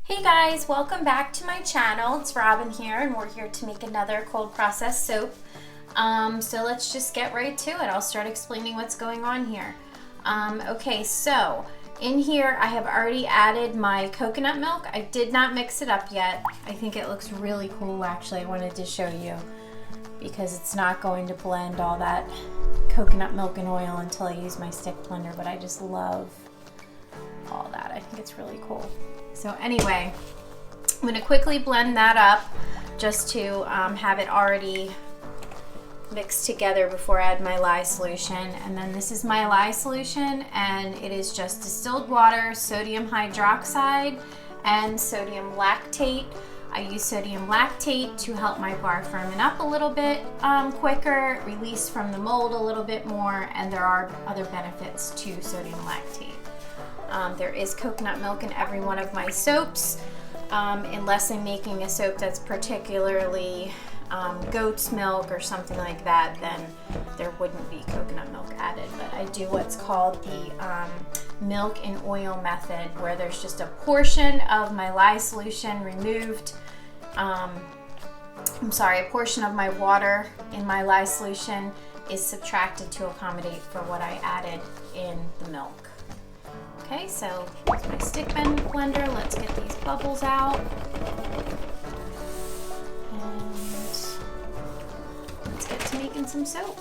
Hey guys, welcome back to my channel. It's Robin here and we're here to make another cold process soap. So let's just get right to it. I'll start explaining what's going on here. Okay, so in here I have already added my coconut milk. I did not mix it up yet. I think it looks really cool actually. I wanted to show you because it's not going to blend all that coconut milk and oil until I use my stick blender, but I just love all that. I think it's really cool. So anyway, I'm going to quickly blend that up just to have it already mixed together before I add my lye solution. And then this is my lye solution, and it is just distilled water, sodium hydroxide, and sodium lactate. I use sodium lactate to help my bar firmen up a little bit quicker, release from the mold a little bit more, and there are other benefits to sodium lactate. There is coconut milk in every one of my soaps, unless I'm making a soap that's particularly goat's milk or something like that, then there wouldn't be coconut milk added. But I do what's called the milk and oil method, where there's just a portion of my lye solution removed. A portion of my water in my lye solution is subtracted to accommodate for what I added in the milk. Okay, so here's my stick blender. Let's get these bubbles out. And let's get to making some soap.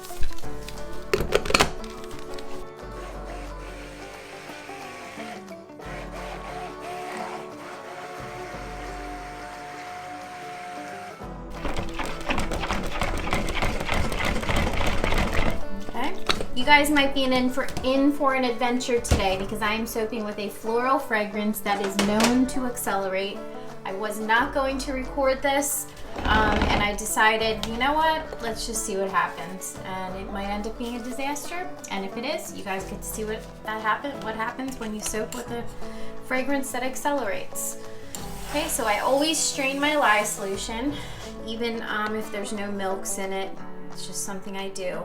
You guys might be in for an adventure today because I am soaping with a floral fragrance that is known to accelerate. I was not going to record this, and I decided, you know what, let's just see what happens. And it might end up being a disaster, and if it is, you guys get to see what happens when you soap with a fragrance that accelerates. Okay, so I always strain my lye solution, even if there's no milks in it. It's just something I do.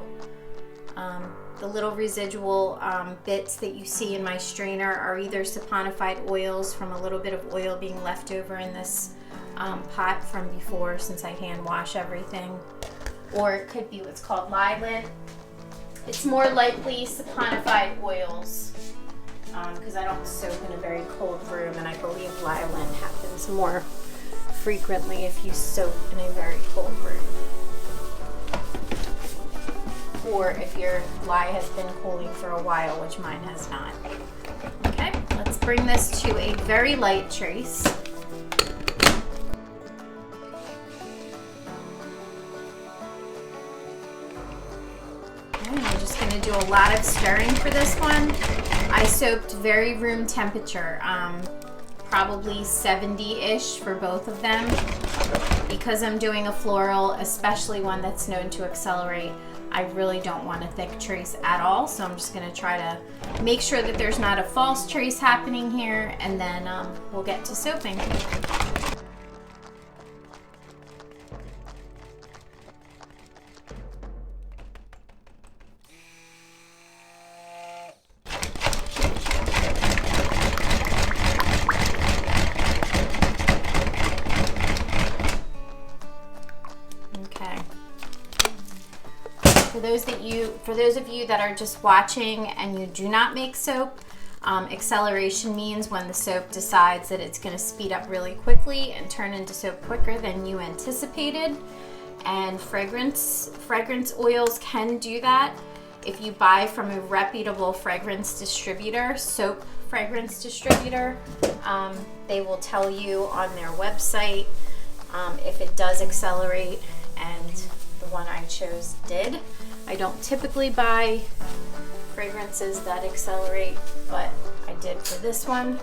The little residual bits that you see in my strainer are either saponified oils from a little bit of oil being left over in this pot from before, since I hand wash everything, or it could be what's called lye lint. It's more likely saponified oils because I don't soap in a very cold room, and I believe lye lint happens more frequently if you soap in a very cold room, or if your lye has been cooling for a while, which mine has not. Okay, let's bring this to a very light trace. Okay, I'm just going to do a lot of stirring for this one. I soaped very room temperature, probably 70-ish for both of them. Because I'm doing a floral, especially one that's known to accelerate, I really don't want a thick trace at all, so I'm just going to try to make sure that there's not a false trace happening here, and then we'll get to soaping. For those of you that are just watching and you do not make soap, acceleration means when the soap decides that it's going to speed up really quickly and turn into soap quicker than you anticipated. And fragrance oils can do that. If you buy from a reputable fragrance distributor, soap fragrance distributor, they will tell you on their website if it does accelerate, and the one I chose did. I don't typically buy fragrances that accelerate, but I did for this one.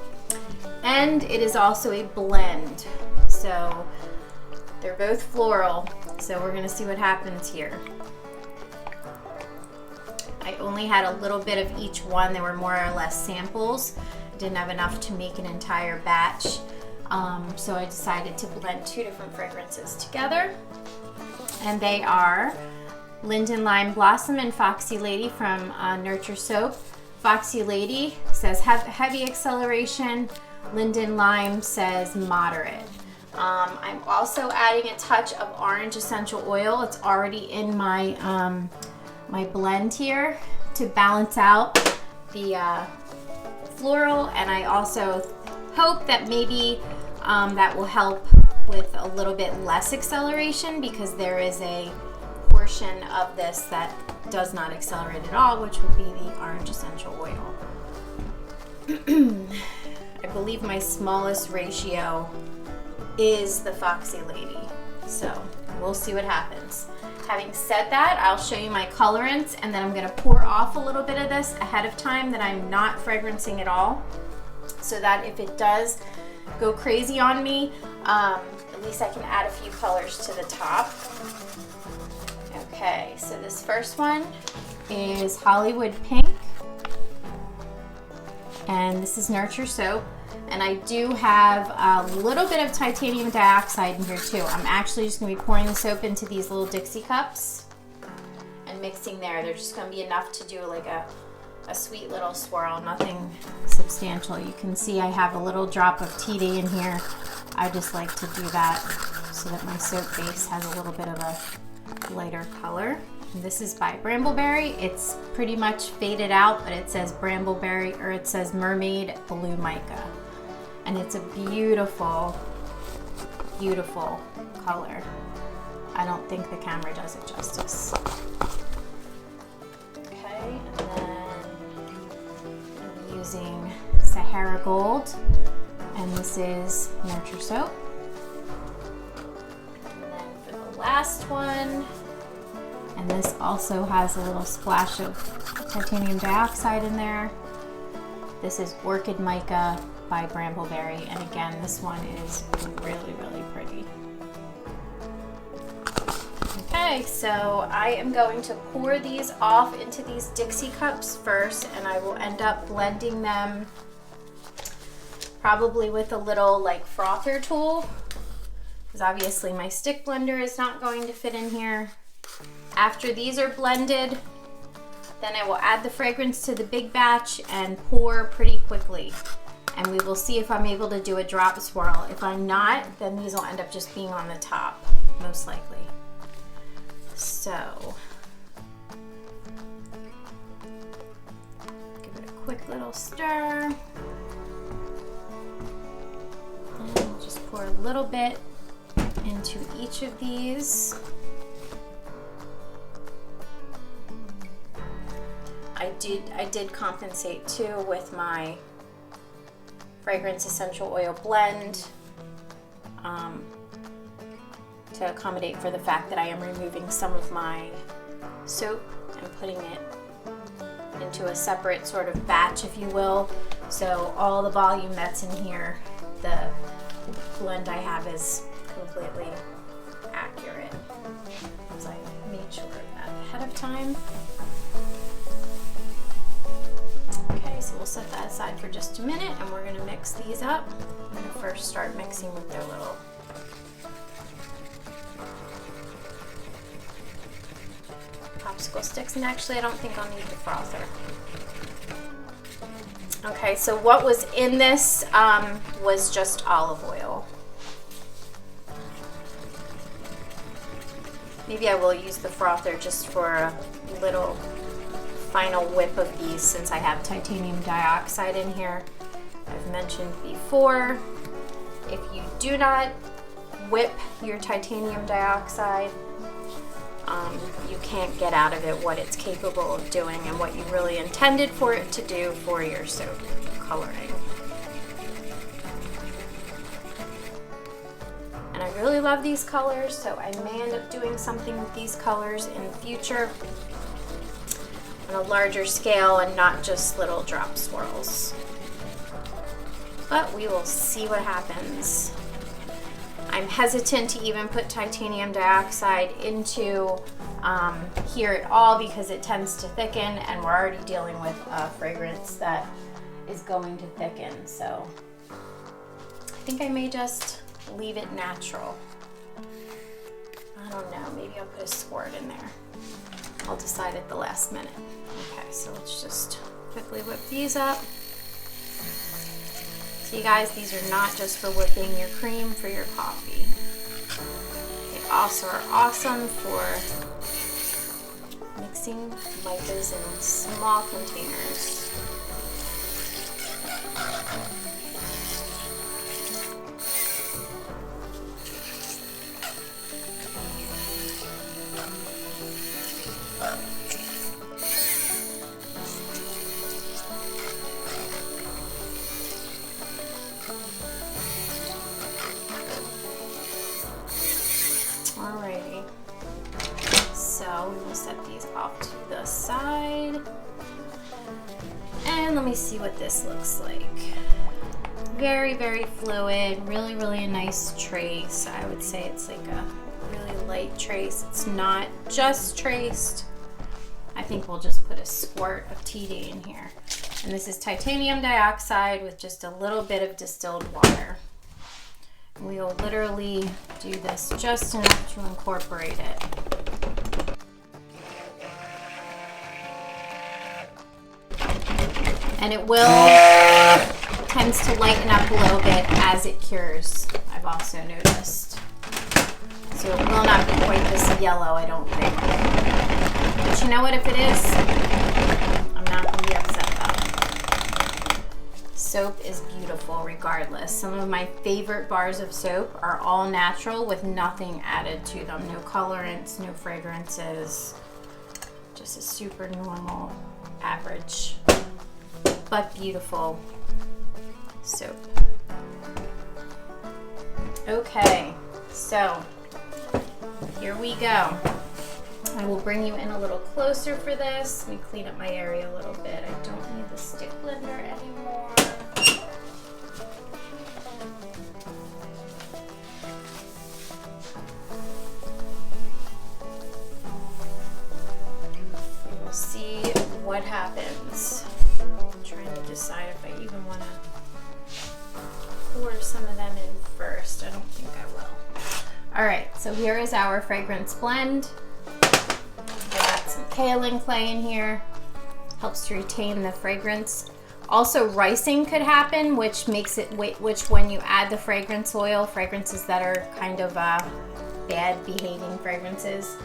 And it is also a blend, so they're both floral, so we're gonna see what happens here. I only had a little bit of each one. There were more or less samples. I didn't have enough to make an entire batch, so I decided to blend two different fragrances together, and they are Linden Lime Blossom and Foxy Lady from Nurture Soap. Foxy Lady says heavy acceleration. Linden Lime says moderate. I'm also adding a touch of orange essential oil. It's already in my my blend here to balance out the floral, and I also hope that maybe that will help with a little bit less acceleration, because there is a portion of this that does not accelerate at all, which would be the orange essential oil. I believe my smallest ratio is the Foxy Lady, so we'll see what happens. Having said that, I'll show you my colorants, and then I'm going to pour off a little bit of this ahead of time that I'm not fragrancing at all, so that if it does go crazy on me, at least I can add a few colors to the top. Okay, so this first one is Hollywood Pink, and this is Nurture Soap. And I do have a little bit of titanium dioxide in here too. I'm actually just going to be pouring the soap into these little Dixie cups and mixing there. They're just going to be enough to do like a sweet little swirl, nothing substantial. You can see I have a little drop of TD in here. I just like to do that so that my soap base has a little bit of a lighter color. And this is by Brambleberry. It's pretty much faded out, but it says Brambleberry, or it says Mermaid Blue Mica. And it's a beautiful, beautiful color. I don't think the camera does it justice. Okay, and then I'm using Sahara Gold, and this is Nurture Soap. And then for the last one, and this also has a little splash of titanium dioxide in there. This is Orchid Mica by Brambleberry, and again, this one is really, really pretty. Okay, so I am going to pour these off into these Dixie cups first, and I will end up blending them probably with a little like frother tool, because obviously my stick blender is not going to fit in here. After these are blended, then I will add the fragrance to the big batch and pour pretty quickly. And we will see if I'm able to do a drop swirl. If I'm not, then these will end up just being on the top, most likely. So, give it a quick little stir. And we'll just pour a little bit into each of these. I did compensate too with my fragrance essential oil blend to accommodate for the fact that I am removing some of my soap and putting it into a separate sort of batch, if you will. So all the volume that's in here, the blend I have is completely accurate, because I made sure of that ahead of time. Okay, so we'll set that aside for just a minute, and we're going to mix these up. I'm going to first start mixing with their little popsicle sticks, and actually I don't think I'll need the frother. Okay, so what was in this was just olive oil. Maybe I will use the frother just for a little final whip of these, since I have titanium dioxide in here. I've mentioned before, if you do not whip your titanium dioxide, you can't get out of it what it's capable of doing and what you really intended for it to do for your soap coloring. And I really love these colors, so I may end up doing something with these colors in the future on a larger scale and not just little drop swirls. But we will see what happens. I'm hesitant to even put titanium dioxide into here at all, because it tends to thicken, and we're already dealing with a fragrance that is going to thicken. So I think I may just leave it natural. I don't know, maybe I'll put a squirt in there. I'll decide at the last minute. Okay, so let's just quickly whip these up. So See guys, these are not just for whipping your cream for your coffee. They also are awesome for mixing micas in small containers. Alrighty, so we will set these off to the side. And let me see what this looks like. Very, very fluid, really, really a nice trace. I would say it's like a really light trace. It's not just traced. I think we'll just put a squirt of TD in here. And this is titanium dioxide with just a little bit of distilled water. We will literally do this just enough to incorporate it. And it tends to lighten up a little bit as it cures, I've also noticed. So it will not be quite this yellow, I don't think. But you know what, if it is, I'm not going to be upset about it. Soap is beautiful regardless. Some of my favorite bars of soap are all natural with nothing added to them. No colorants, no fragrances. Just a super normal, average, but beautiful soap. Okay, so here we go. I will bring you in a little closer for this. Let me clean up my area a little bit. I don't need the stick blender anymore. We will see what happens. I'm trying to decide if I even want to pour some of them in first. I don't think I will. All right, so here is our fragrance blend. I got some kaolin clay in here. Helps to retain the fragrance. Also, ricing could happen, which makes it, which when you add the fragrance oil, fragrances that are kind of bad behaving fragrances,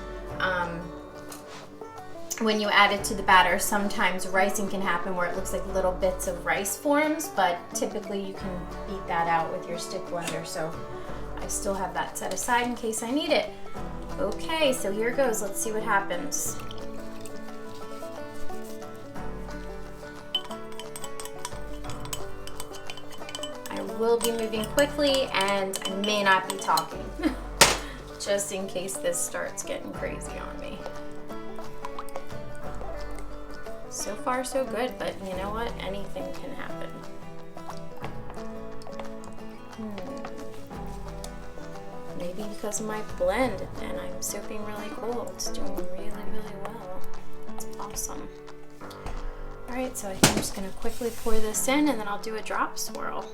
when you add it to the batter, sometimes ricing can happen where it looks like little bits of rice forms, but typically you can beat that out with your stick blender. So I still have that set aside in case I need it. Okay, so here goes. Let's see what happens. I will be moving quickly and I may not be talking just in case this starts getting crazy on me. So far so good, but you know what? Anything can happen. Maybe because of my blend and I'm soaping really cold. It's doing really, really well. It's awesome. All right, so I think I'm just gonna quickly pour this in and then I'll do a drop swirl.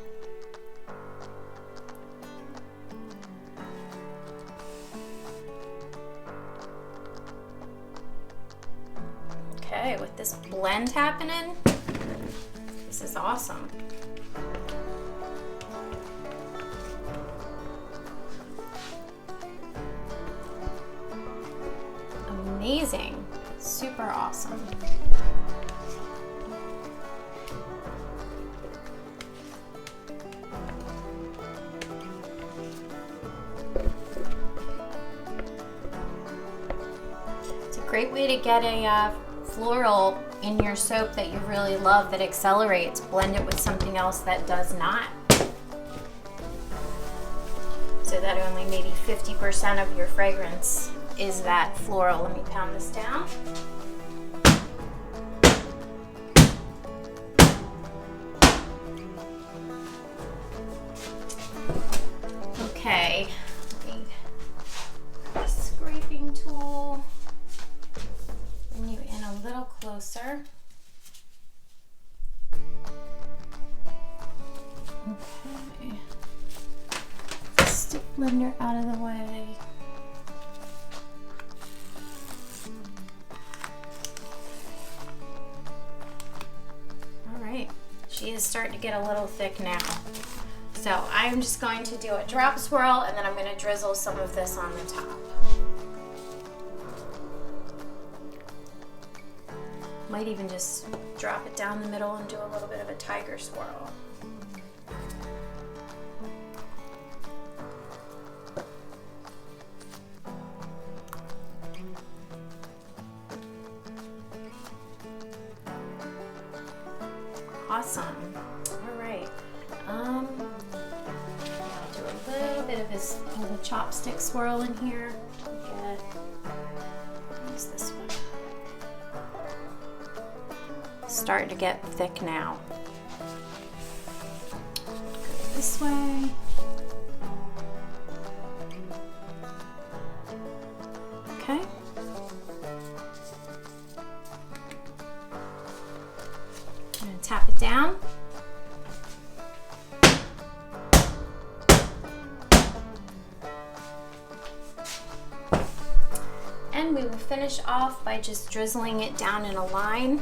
Okay, with this blend happening, this is awesome. Amazing, super awesome. It's a great way to get a floral in your soap that you really love that accelerates. Blend it with something else that does not. So that only maybe 50% of your fragrance is that floral. Let me pound this down. Okay, let me grab a scraping tool. Bring you in a little closer. Okay. Stick blender out of the way. She is starting to get a little thick now. So I'm just going to do a drop swirl, and then I'm going to drizzle some of this on the top. Might even just drop it down the middle and do a little bit of a tiger swirl. Awesome. All right. I'll do a little bit of this little chopstick swirl in here. Use this one. Starting to get thick now. Go this way. Okay. I'm going to tap it down. And we will finish off by just drizzling it down in a line.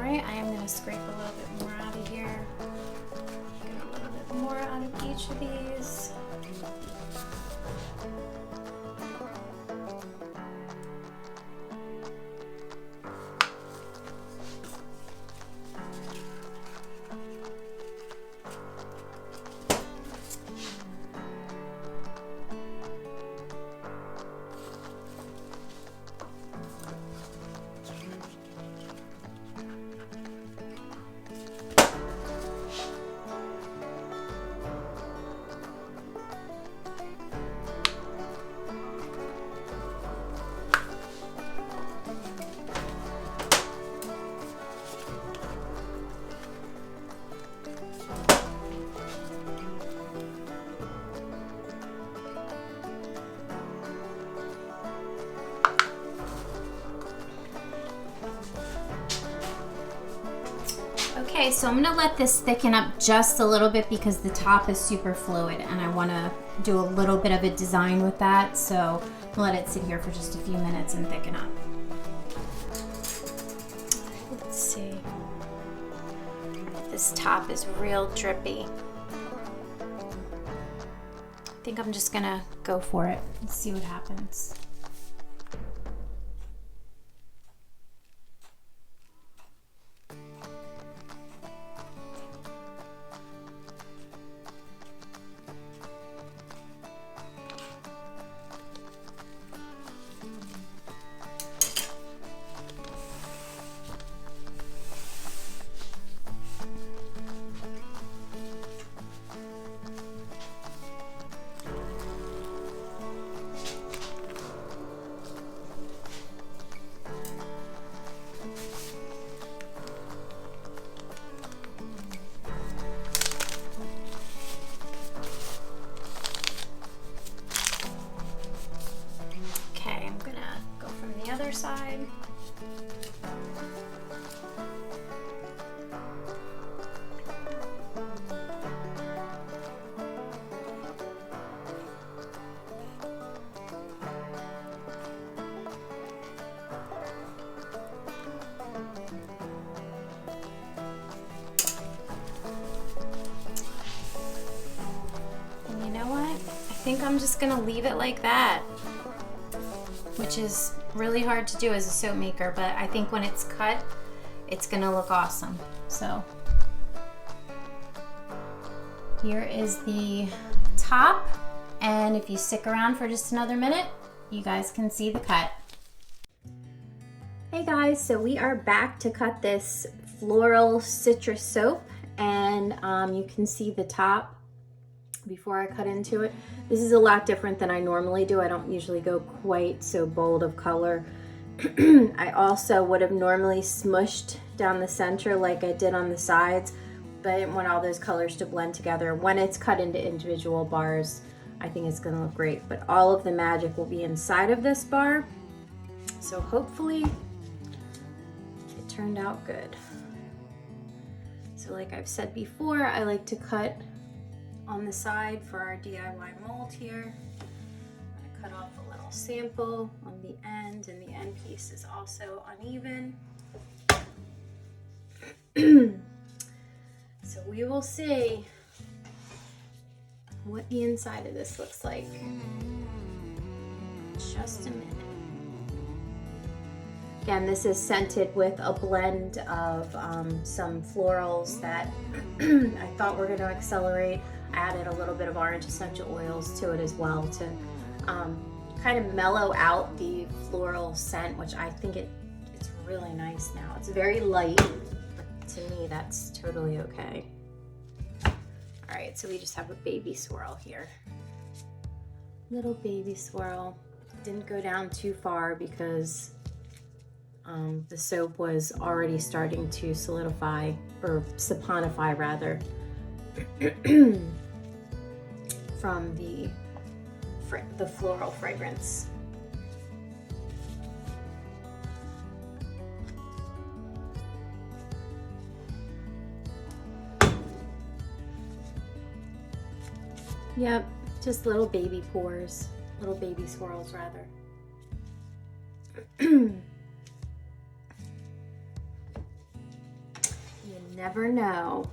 I am going to scrape a little bit more out of here. Get a little bit more out of each of these. Okay, so I'm gonna let this thicken up just a little bit because the top is super fluid and I wanna do a little bit of a design with that. So I'll let it sit here for just a few minutes and thicken up. Let's see. This top is real drippy. I think I'm just gonna go for it and see what happens. Other side. And you know what? I think I'm just gonna leave it like that, which is really hard to do as a soap maker, but I think when it's cut, it's gonna look awesome. So here is the top, and if you stick around for just another minute, you guys can see the cut. Hey guys, so we are back to cut this floral citrus soap, and you can see the top. before I cut into it. This is a lot different than I normally do. I don't usually go quite so bold of color. I also would have normally smushed down the center like I did on the sides, but I didn't want all those colors to blend together. When it's cut into individual bars, I think it's gonna look great, but all of the magic will be inside of this bar. So hopefully it turned out good. So like I've said before, I like to cut on the side for our DIY mold here. I'm gonna cut off a little sample on the end, and the end piece is also uneven. So we will see what the inside of this looks like in just a minute. Again, this is scented with a blend of some florals that I thought were going to accelerate. I added a little bit of orange essential oils to it as well to kind of mellow out the floral scent, which I think it's really nice now. It's very light, but to me that's totally okay. All right, so we just have a baby swirl here. Little baby swirl. Didn't go down too far because the soap was already starting to solidify, or saponify rather, from the floral fragrance. Yep, just little baby pores, little baby swirls rather. You never know.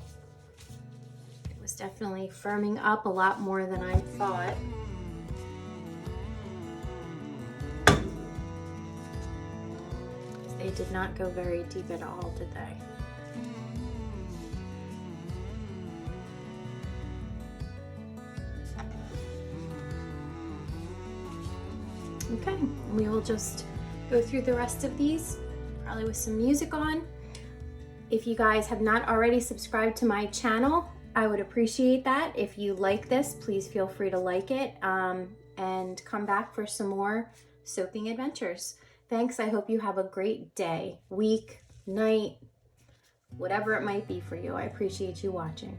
It was definitely firming up a lot more than I thought. They did not go very deep at all, did they? Okay, we will just go through the rest of these, probably with some music on. If you guys have not already subscribed to my channel, I would appreciate that. If you like this, please feel free to like it and come back for some more soaping adventures. Thanks. I hope you have a great day, week, night, whatever it might be for you. I appreciate you watching.